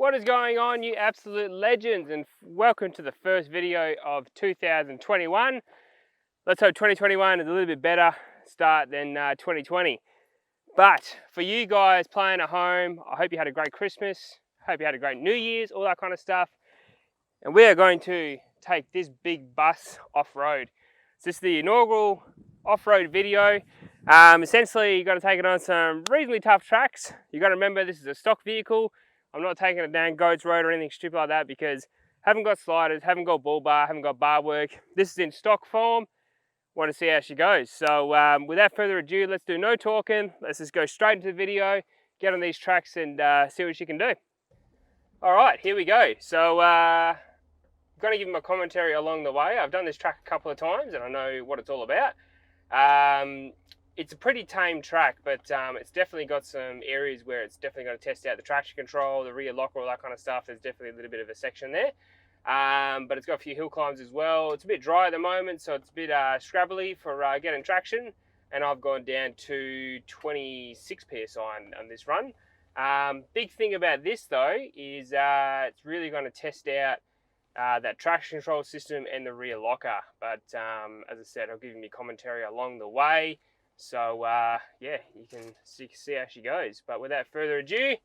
What is going on, you absolute legends, and welcome to the first video of 2021. Let's hope 2021 is a little bit better start than 2020. But for you guys playing at home, I hope you had a great Christmas, hope you had a great New Year's, all that kind of stuff. And we are going to take this big bus off-road. So this is the inaugural off-road video. Essentially, you've got to take it on some reasonably tough tracks. You've got to remember this is a stock vehicle. I'm not taking it down Goats Road or anything stupid like that because haven't got sliders, haven't got bull bar, haven't got bar work. This is in stock form. Want to see how she goes. So without further ado, let's do no talking. Let's just go straight into the video, get on these tracks and see what she can do. All right, here we go. So I'm going to give my commentary along the way. I've done this track a couple of times and I know what it's all about. It's a pretty tame track, but it's definitely got some areas where it's definitely going to test out the traction control, the rear lock, all that kind of stuff. There's definitely a little bit of a section there. But it's got a few hill climbs as well. It's a bit dry at the moment, so it's a bit scrabbly for getting traction. And I've gone down to 26 PSI on this run. Big thing about this though is it's really going to test out that traction control system and the rear locker. But as I said, I'll give you commentary along the way. So yeah, you can see how she goes. But without further ado,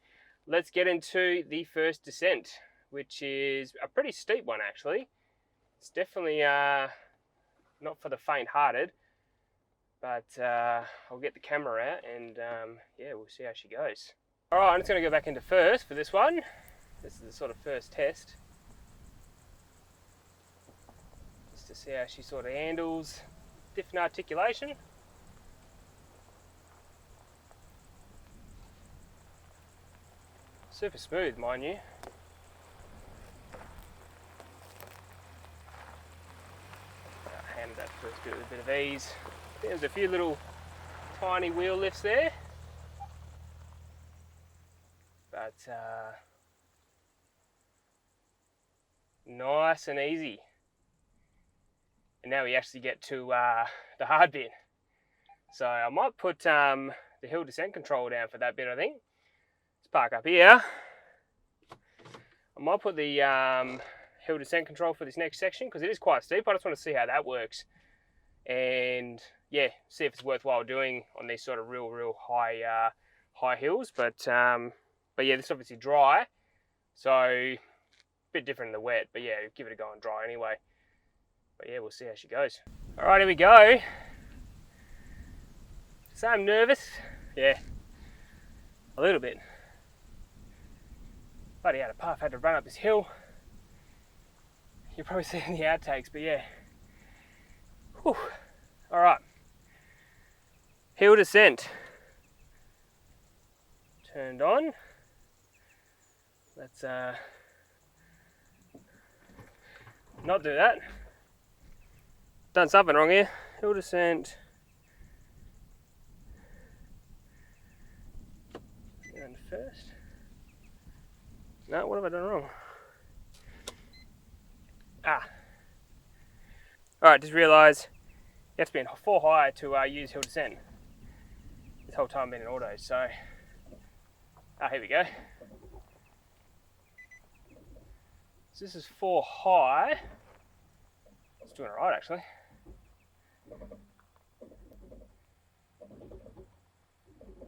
let's get into the first descent, which is a pretty steep one actually. It's definitely not for the faint-hearted, but I'll get the camera out and yeah, we'll see how she goes. All right, I'm just going to go back into first for this one. This is the sort of first test, just to see how she sort of handles different articulation. Super smooth, mind you. Handed that first bit with a bit of ease. There's a few little tiny wheel lifts there, but nice and easy. And now we actually get to the hard bit. So I might put the hill descent control down for that bit, I think. Let's park up here. I might put the hill descent control for this next section because it is quite steep. I just want to see how that works and yeah, see if it's worthwhile doing on these sort of real high hills. But yeah, this is obviously dry, so a bit different in the wet. But yeah, give it a go on dry anyway. But yeah, we'll see how she goes. All right, here we go. So I'm nervous. Yeah, a little bit. Bloody hell, I've had to run up this hill. You'll probably see in the outtakes, but yeah. Whew. All right. Hill descent. Turned on. Let's not do that. Done something wrong here. Hill descent. And first. No, what have I done wrong? Alright, just realised you have to be in 4 high to use hill descent. This whole time I've been in auto, so here we go. So this is 4 high. It's doing alright actually.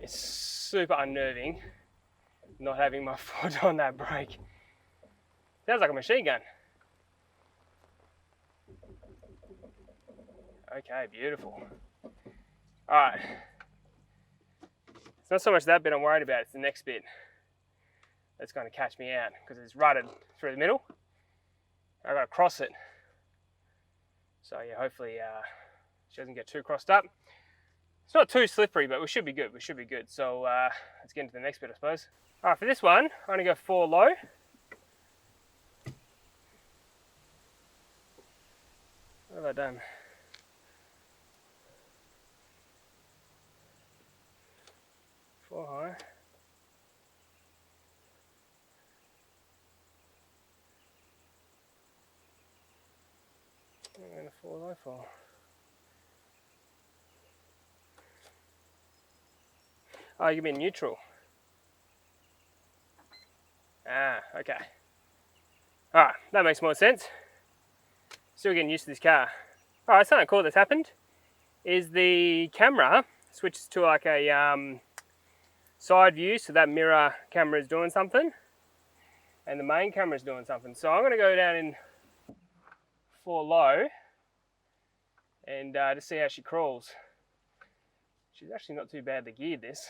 It's super unnerving not having my foot on that brake. Sounds like a machine gun. Okay, beautiful. Alright. It's not so much that bit I'm worried about, it's the next bit that's going to catch me out because it's rutted through the middle. I've got to cross it. So yeah, hopefully she doesn't get too crossed up. It's not too slippery, but we should be good. We should be good. So let's get into the next bit, I suppose. All right, for this one, I'm going to go 4 low. What have I done? Four high. I'm going to 4 low for. Oh, you mean neutral. Ah, okay. Alright, that makes more sense. Still getting used to this car. Alright, something cool that's happened is the camera switches to like a side view, so that mirror camera is doing something and the main camera is doing something. So I'm going to go down in 4 low and just see how she crawls. She's actually not too badly geared, this.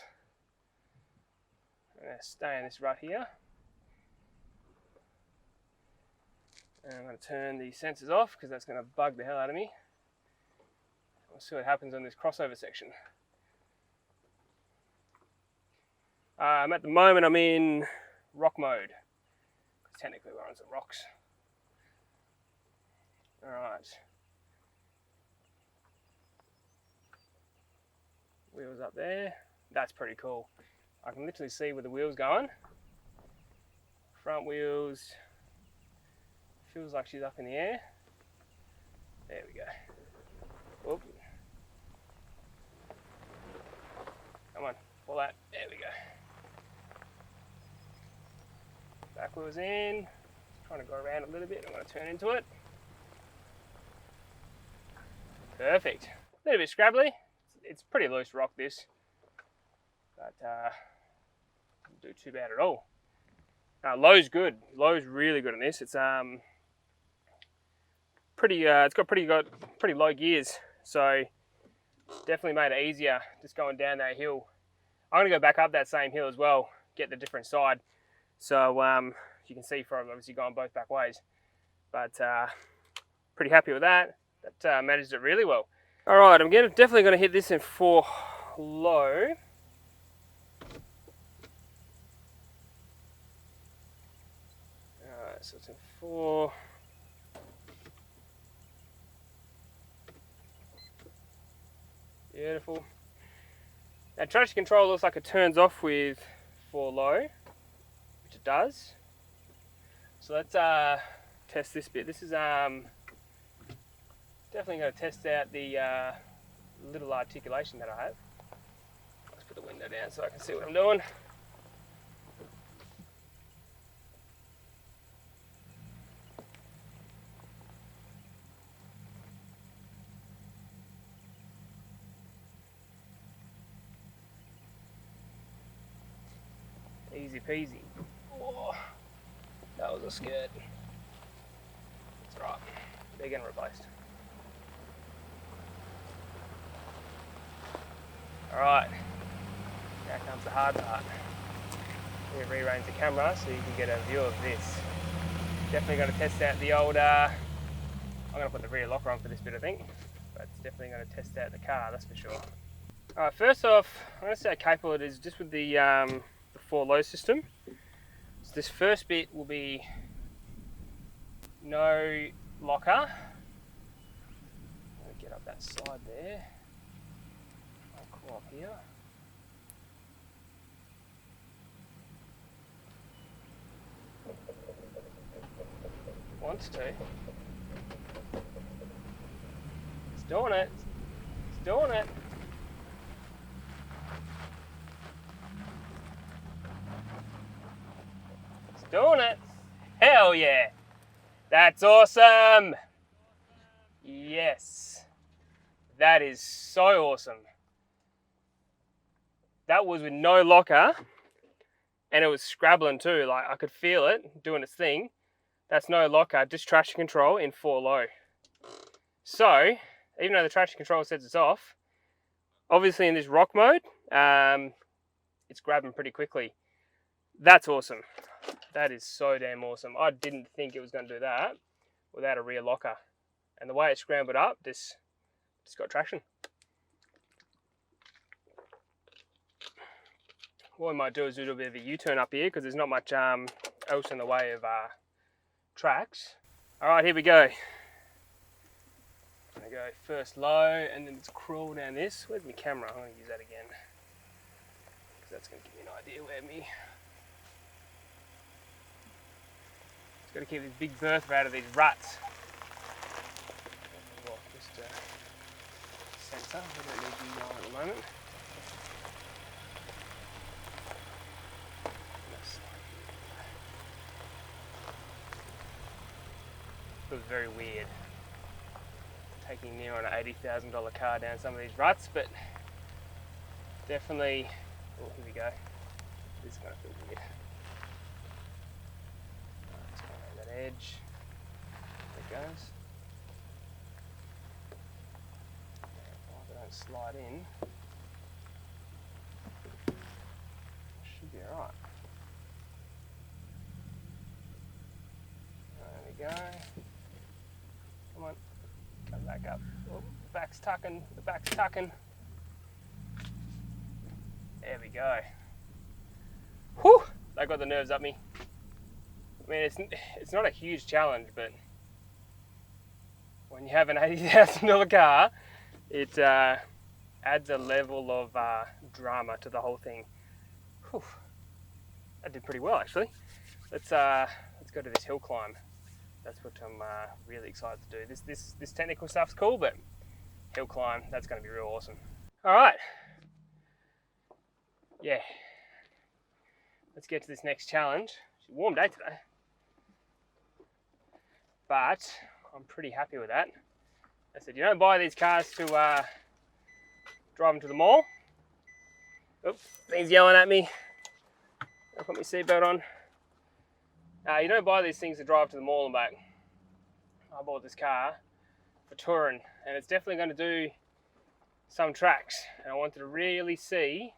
I'm going to stay in this rut here. And I'm going to turn the sensors off because that's going to bug the hell out of me. We'll see what happens on this crossover section. At the moment I'm in rock mode. Technically we're on some rocks. Alright. Wheels up there. That's pretty cool. I can literally see where the wheel's going. Front wheels. Feels like she's up in the air. There we go. Oop. Come on, pull that. There we go. Back wheels in. Trying to go around a little bit. I'm going to turn into it. Perfect. A little bit scrabbly. It's pretty loose rock, this. But doesn't do too bad at all. Low's good. Low's really good on this. It's pretty. It's got pretty low gears, so definitely made it easier just going down that hill. I'm gonna go back up that same hill as well, get the different side. So you can see from obviously going both back ways. But pretty happy with that. That managed it really well. All right, I'm definitely gonna hit this in 4 low. Alright, so it's in 4. Beautiful. Now traction control looks like it turns off with 4 low, which it does. So let's test this bit. This is definitely going to test out the little articulation that I have. Let's put the window down so I can see what I'm doing. Easy peasy. Oh, that was a skirt. That's right. They're getting replaced. Alright, now comes the hard part. We rearrange the camera so you can get a view of this. Definitely going to test out the old, I'm going to put the rear locker on for this bit, I think. But it's definitely going to test out the car, that's for sure. Alright, first off, I'm going to see how capable it is just with the 4 low system. So this first bit will be no locker. I'm going to get up that side there. I'll come up here. Wants to. It's doing it. It's doing it. It's doing it. Hell yeah. That's awesome. Yes. That is so awesome. That was with no locker and it was scrabbling too. Like I could feel it doing its thing. That's no locker, just traction control in 4 low. So, even though the traction control says it's off, obviously in this rock mode, it's grabbing pretty quickly. That's awesome. That is so damn awesome. I didn't think it was going to do that without a rear locker. And the way it scrambled up, just got traction. What we might do is do a bit of a U-turn up here because there's not much else in the way of tracks. Alright, here we go. I'm going to go first low and then it's crawl down this. Where's my camera? I'm going to use that again. Because that's going to give me an idea where me... It's got to keep this big bertha out of these ruts. Well, just a sensor. We don't need you on at the moment. Feels very weird taking near on an $80,000 car down some of these ruts, but definitely, oh, here we go. This is going to feel weird. Just going around that edge. There it goes. If I don't slide in, should be alright. There we go. Come on, come back up. Oh, the back's tucking, the back's tucking. There we go. Whew! That got the nerves up me. I mean, it's not a huge challenge, but when you have an $80,000 car, it adds a level of drama to the whole thing. Whew. That did pretty well, actually. Let's go to this hill climb. That's what I'm really excited to do. This technical stuff's cool, but hill climb, that's going to be real awesome. All right. Yeah. Let's get to this next challenge. It's a warm day today, but I'm pretty happy with that. I said, you don't buy these cars to drive them to the mall. Oops, thing's yelling at me. I'll put my seatbelt on. You don't buy these things to drive to the mall and back. I bought this car for touring, and it's definitely going to do some tracks. And I wanted to really see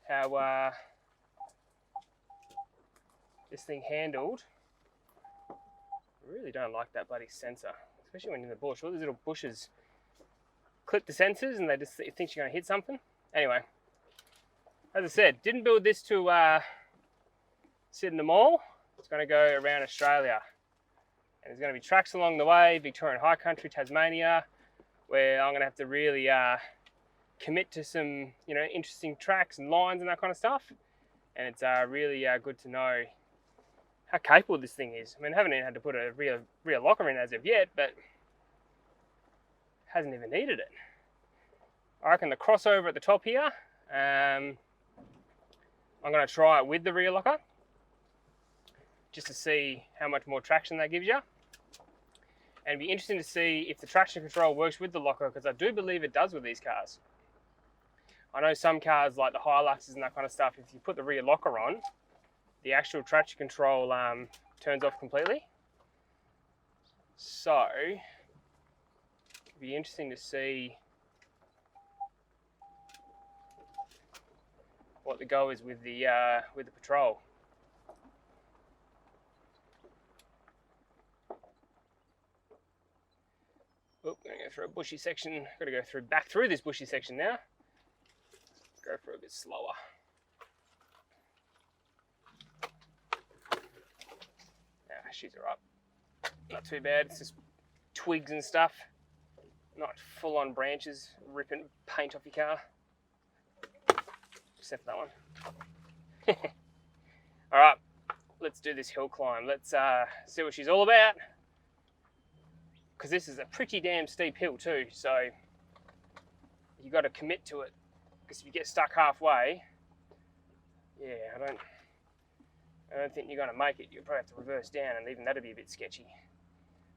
how this thing handled. I really don't like that bloody sensor, especially when you're in the bush. All these little bushes clip the sensors and they just think you're going to hit something. Anyway, as I said, didn't build this to sit in the mall. It's going to go around Australia. And there's going to be tracks along the way, Victorian High Country, Tasmania, where I'm going to have to really commit to some, interesting tracks and lines and that kind of stuff. And it's really good to know how capable this thing is. I mean, I haven't even had to put a rear locker in as of yet, but hasn't even needed it. I reckon the crossover at the top here, I'm going to try it with the rear locker, just to see how much more traction that gives you. And it'd be interesting to see if the traction control works with the locker, because I do believe it does with these cars. I know some cars like the Hiluxes and that kind of stuff, if you put the rear locker on, the actual traction control turns off completely. So, it'd be interesting to see what the go is with the Patrol. Oh, I'm going to go through a bushy section. Got to go back through this bushy section now. Go for a bit slower. She's alright. Not too bad. It's just twigs and stuff. Not full-on branches ripping paint off your car. Except for that one. Alright, let's do this hill climb. Let's see what she's all about. Because this is a pretty damn steep hill too, so you got to commit to it. Because if you get stuck halfway, yeah, I don't think you're going to make it. You'll probably have to reverse down, and even that'll be a bit sketchy.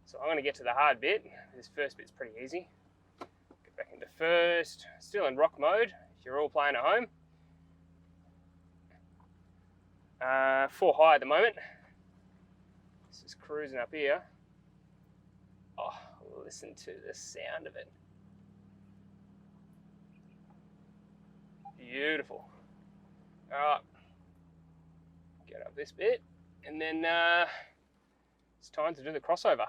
So I'm going to get to the hard bit. This first bit's pretty easy. Get back into first. Still in rock mode, if you're all playing at home. 4 high at the moment. This is cruising up here. Oh, listen to the sound of it. Beautiful. Alright. Get up this bit, and then it's time to do the crossover.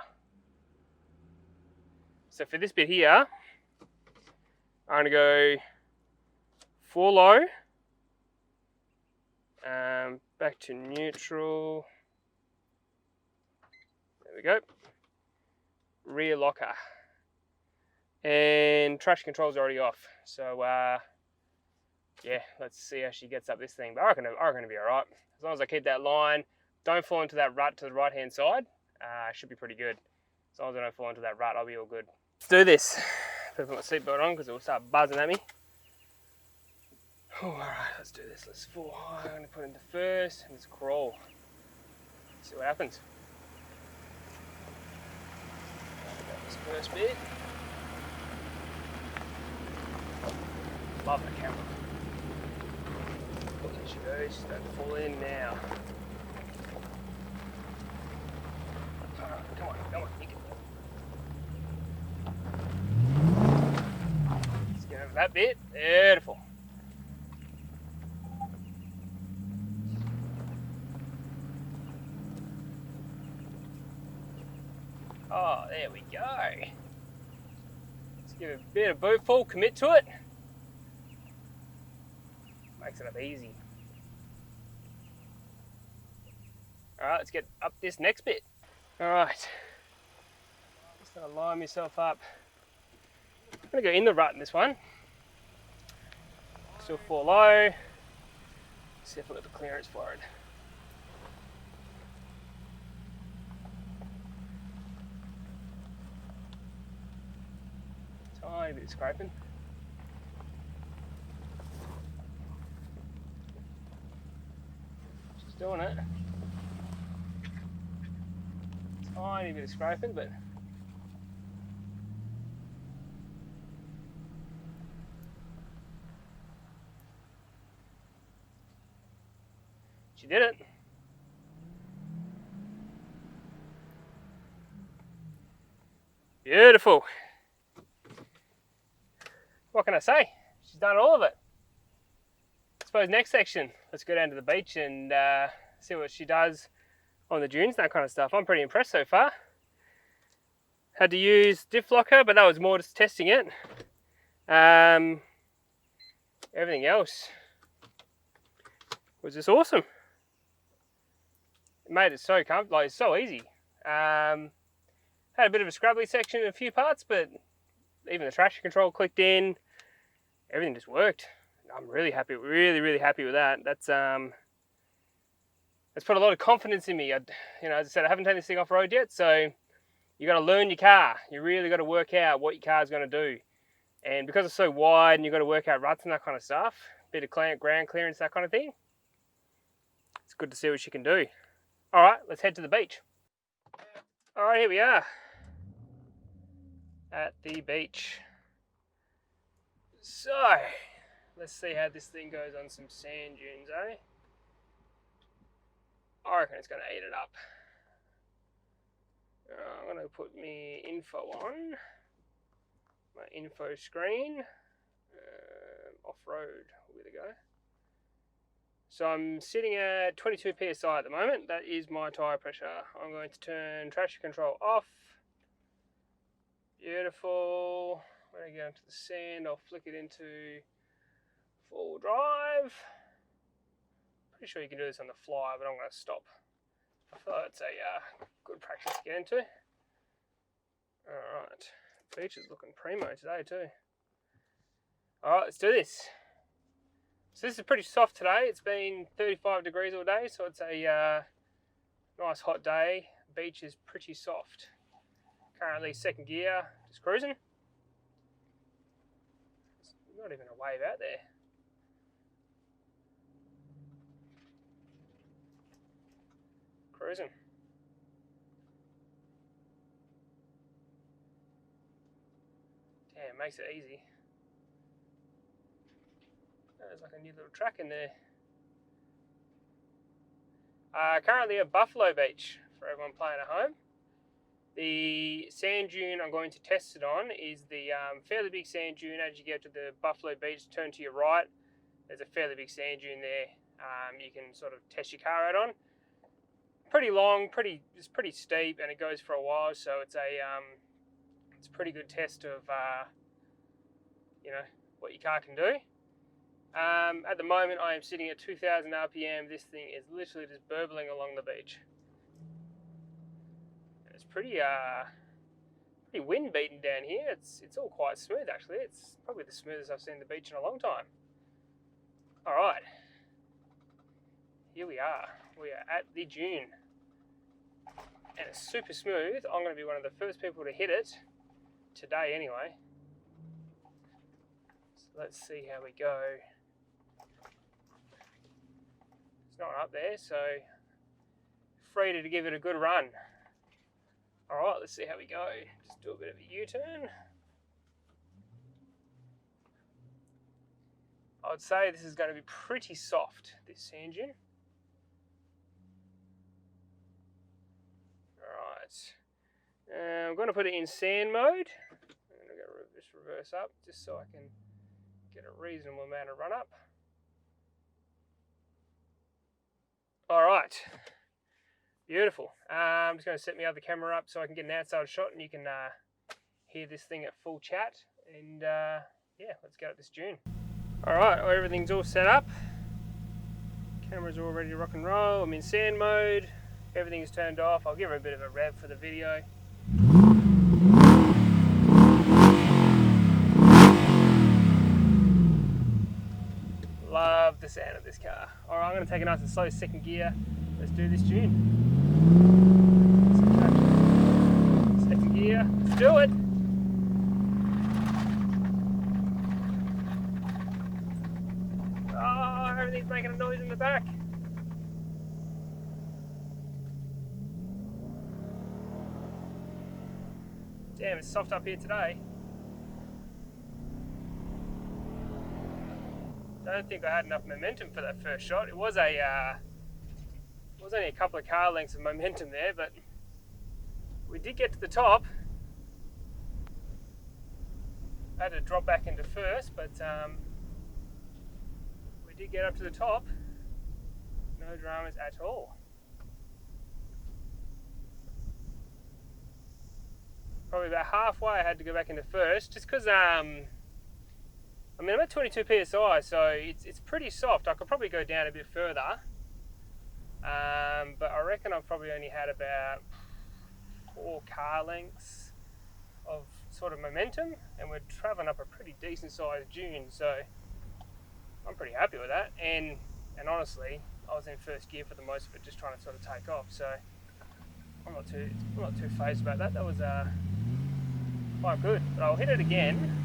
So for this bit here, I'm going to go 4 low, back to neutral, there we go, rear locker, and traction control's already off, so yeah, let's see how she gets up this thing, but I reckon it'll be alright. As long as I keep that line, don't fall into that rut to the right hand side, should be pretty good. As long as I don't fall into that rut, I'll be all good. Let's do this. Put my seatbelt on because it will start buzzing at me. Alright, let's do this. Let's 4 high. I'm going to put into first and let's crawl. See what happens. This first bit. Love the camera. There she goes, she's about to fall in now. Alright, come on, you can do it. Let's get over that bit. Beautiful. Oh, there we go. Let's give it a bit of boot pull, commit to it. Makes it up easy. Alright, let's get up this next bit. Alright. Just gonna line myself up. I'm gonna go in the rut in this one. Still fall low. See if I've got the clearance for it. Tiny bit of scraping. She's doing it. Tiny bit of scraping, but she did it. Beautiful. What can I say? She's done all of it. I suppose next section, let's go down to the beach and see what she does on the dunes, that kind of stuff. I'm pretty impressed so far. Had to use diff locker, but that was more just testing it. Everything else was just awesome. It made it so comfortable, like, it's so easy. Had a bit of a scrubbly section in a few parts, but even the traction control clicked in. Everything just worked. I'm really happy, really happy with that. That's put a lot of confidence in me. As I said, I haven't taken this thing off road yet, so you got to learn your car. You really got to work out what your car's going to do. And because it's so wide, and you've got to work out ruts and that kind of stuff, bit of ground clearance, that kind of thing, it's good to see what you can do. All right, let's head to the beach. All right, here we are at the beach. So, let's see how this thing goes on some sand dunes, eh? I reckon it's going to eat it up. I'm going to put my info on. My info screen. Off-road, where to go. So I'm sitting at 22 PSI at the moment. That is my tyre pressure. I'm going to turn traction control off. Beautiful. When I get into the sand, I'll flick it into full drive. Pretty sure you can do this on the fly, but I'm going to stop. I feel like it's a good practice to get into. Alright, beach is looking primo today too. Alright, let's do this. So this is pretty soft today. It's been 35 degrees all day, so it's a nice hot day. Beach is pretty soft. Currently second gear, just cruising. There's not even a wave out there. Cruising. Damn, makes it easy. There's like a new little track in there. Currently at Buffalo Beach for everyone playing at home. The sand dune I'm going to test it on is the fairly big sand dune. As you get to the Buffalo Beach, turn to your right. There's a fairly big sand dune there. You can sort of test your car out on. Pretty long, it's pretty steep, and it goes for a while. So it's a pretty good test of what your car can do. At the moment, I am sitting at 2,000 RPM. This thing is literally just burbling along the beach. It's pretty wind beaten down here. It's all quite smooth actually. It's probably the smoothest I've seen the beach in a long time. All right, here we are. We are at the dune, and it's super smooth. I'm going to be one of the first people to hit it today, anyway. So let's see how we go. It's not up there, so free to give it a good run. Alright, let's see how we go. Just do a bit of a U-turn. I would say this is going to be pretty soft, this sand dune. Alright. I'm going to put it in sand mode. I'm going to just reverse up just so I can get a reasonable amount of run up. Alright. Beautiful. I'm just going to set my other camera up so I can get an outside shot and you can hear this thing at full chat. And yeah, let's go at this dune. Alright, everything's all set up. Camera's all ready to rock and roll. I'm in sand mode. Everything's turned off. I'll give her a bit of a rev for the video. Love the sound of this car. Alright, I'm going to take a nice and slow second gear. Let's do this dune. Second gear. Let's do it. Oh, everything's making a noise in the back. Damn, it's soft up here today. Don't think I had enough momentum for that first shot. It was only a couple of car lengths of momentum there, but we did get to the top. I had to drop back into first, but we did get up to the top. No dramas at all. Probably about halfway I had to go back into first, just because I mean, I'm at 22 psi, so it's pretty soft. I could probably go down a bit further, but I reckon I've probably only had about 4 car lengths of sort of momentum, and we're traveling up a pretty decent sized dune, so I'm pretty happy with that. And honestly, I was in first gear for the most of it, just trying to sort of take off, so I'm not too phased about that. That was quite good, but I'll hit it again,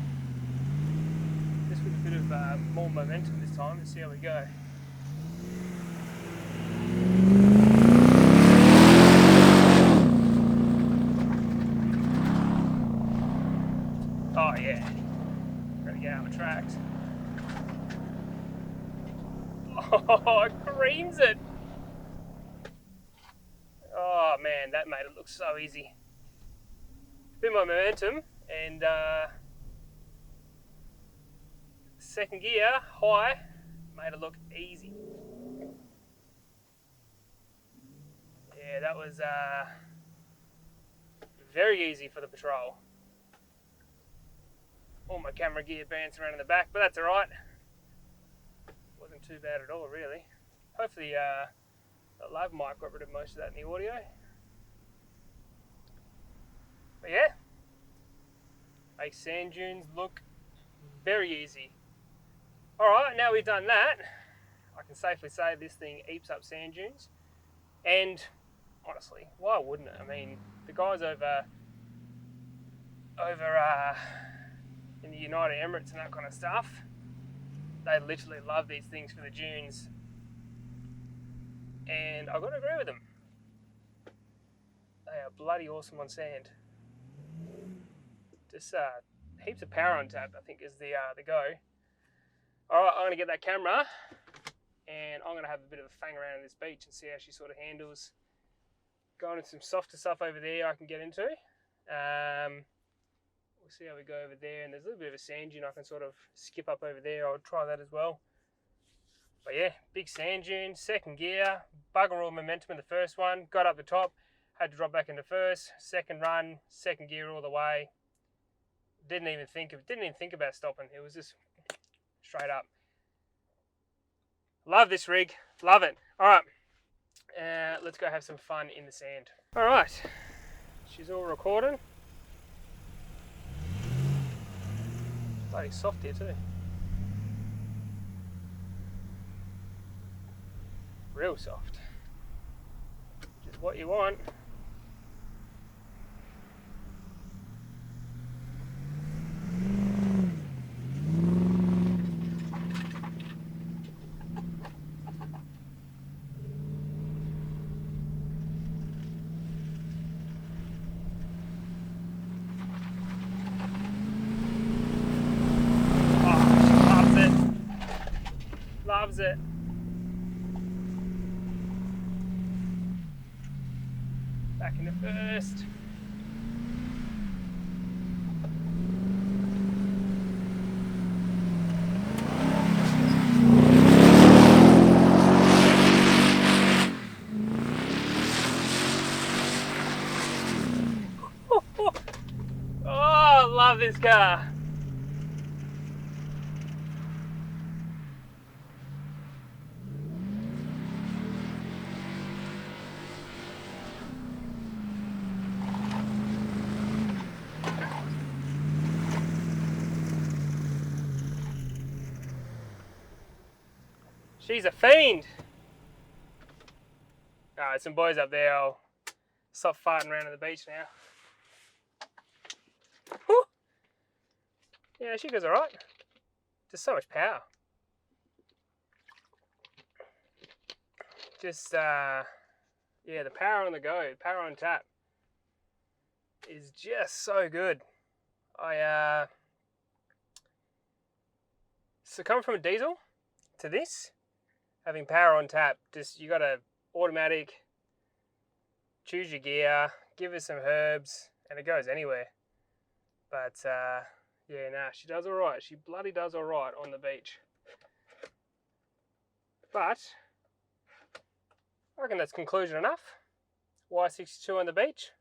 just with a bit of more momentum this time, and see how we go. Oh yeah, gotta get out of the tracks. Oh, it creams it. Oh man, that made it look so easy. Bit more momentum, and second gear high made it look easy. Yeah, that was very easy for the Patrol. All my camera gear bounced around in the back, but that's alright. Wasn't too bad at all, really. Hopefully the lav mic got rid of most of that in the audio. But yeah, makes sand dunes look very easy. Alright, now we've done that, I can safely say this thing eats up sand dunes. And honestly, why wouldn't it? I mean, the guys over in the United Emirates and that kind of stuff, they literally love these things for the dunes. And I've got to agree with them. They are bloody awesome on sand. Just heaps of power on tap, I think, is the go. Alright, I'm going to get that camera and I'm going to have a bit of a fang around in this beach and see how she sort of handles. Going into some softer stuff over there I can get into. We'll see how we go over there, and there's a little bit of a sand dune I can sort of skip up over there. I'll try that as well. But yeah, big sand dune, second gear, bugger all momentum in the first one, got up the top, had to drop back into first, second run, second gear all the way. Didn't even think about stopping. It was just straight up. Love this rig, love it. All right, let's go have some fun in the sand. All right, she's all recording. Bloody soft here too. Real soft. Which is what you want. Back into first. Oh, I love this car. She's a fiend. Alright, some boys up there. I'll stop farting around on the beach now. Whew. Yeah, she goes alright. Just so much power. Just, yeah, the power on the go, power on tap is just so good. So coming from a diesel to this, having power on tap, just you got a automatic, choose your gear, give it some herbs, and it goes anywhere. But yeah, nah, she does alright. She bloody does alright on the beach. But I reckon that's conclusion enough. Y62 on the beach.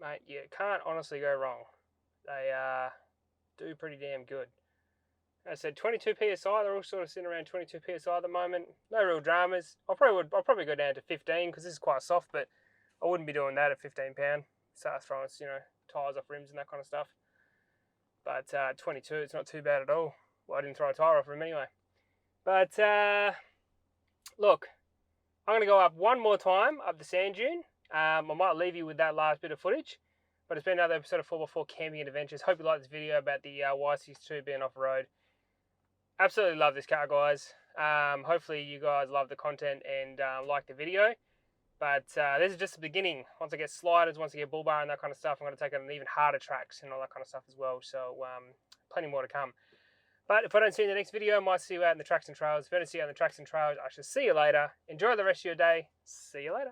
Mate, you can't honestly go wrong. They do pretty damn good. As I said, 22 PSI, they're all sort of sitting around 22 PSI at the moment. No real dramas. I'll probably go down to 15 because this is quite soft, but I wouldn't be doing that at 15 pound. Start throwing, you know, tyres off rims and that kind of stuff. But 22, it's not too bad at all. Well, I didn't throw a tyre off rim anyway. But look, I'm going to go up one more time up the sand dune. I might leave you with that last bit of footage. But it's been another episode of 4x4 Camping and Adventures. Hope you like this video about the Y62 being off-road. Absolutely love this car, guys. Hopefully you guys love the content and like the video. But this is just the beginning. Once I get sliders, once I get bull bar and that kind of stuff, I'm going to take it on even harder tracks and all that kind of stuff as well. So plenty more to come. But if I don't see you in the next video, I might see you out in the tracks and trails. If I don't see you out in the tracks and trails, I shall see you later. Enjoy the rest of your day. See you later.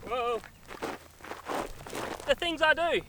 Whoa. The things I do.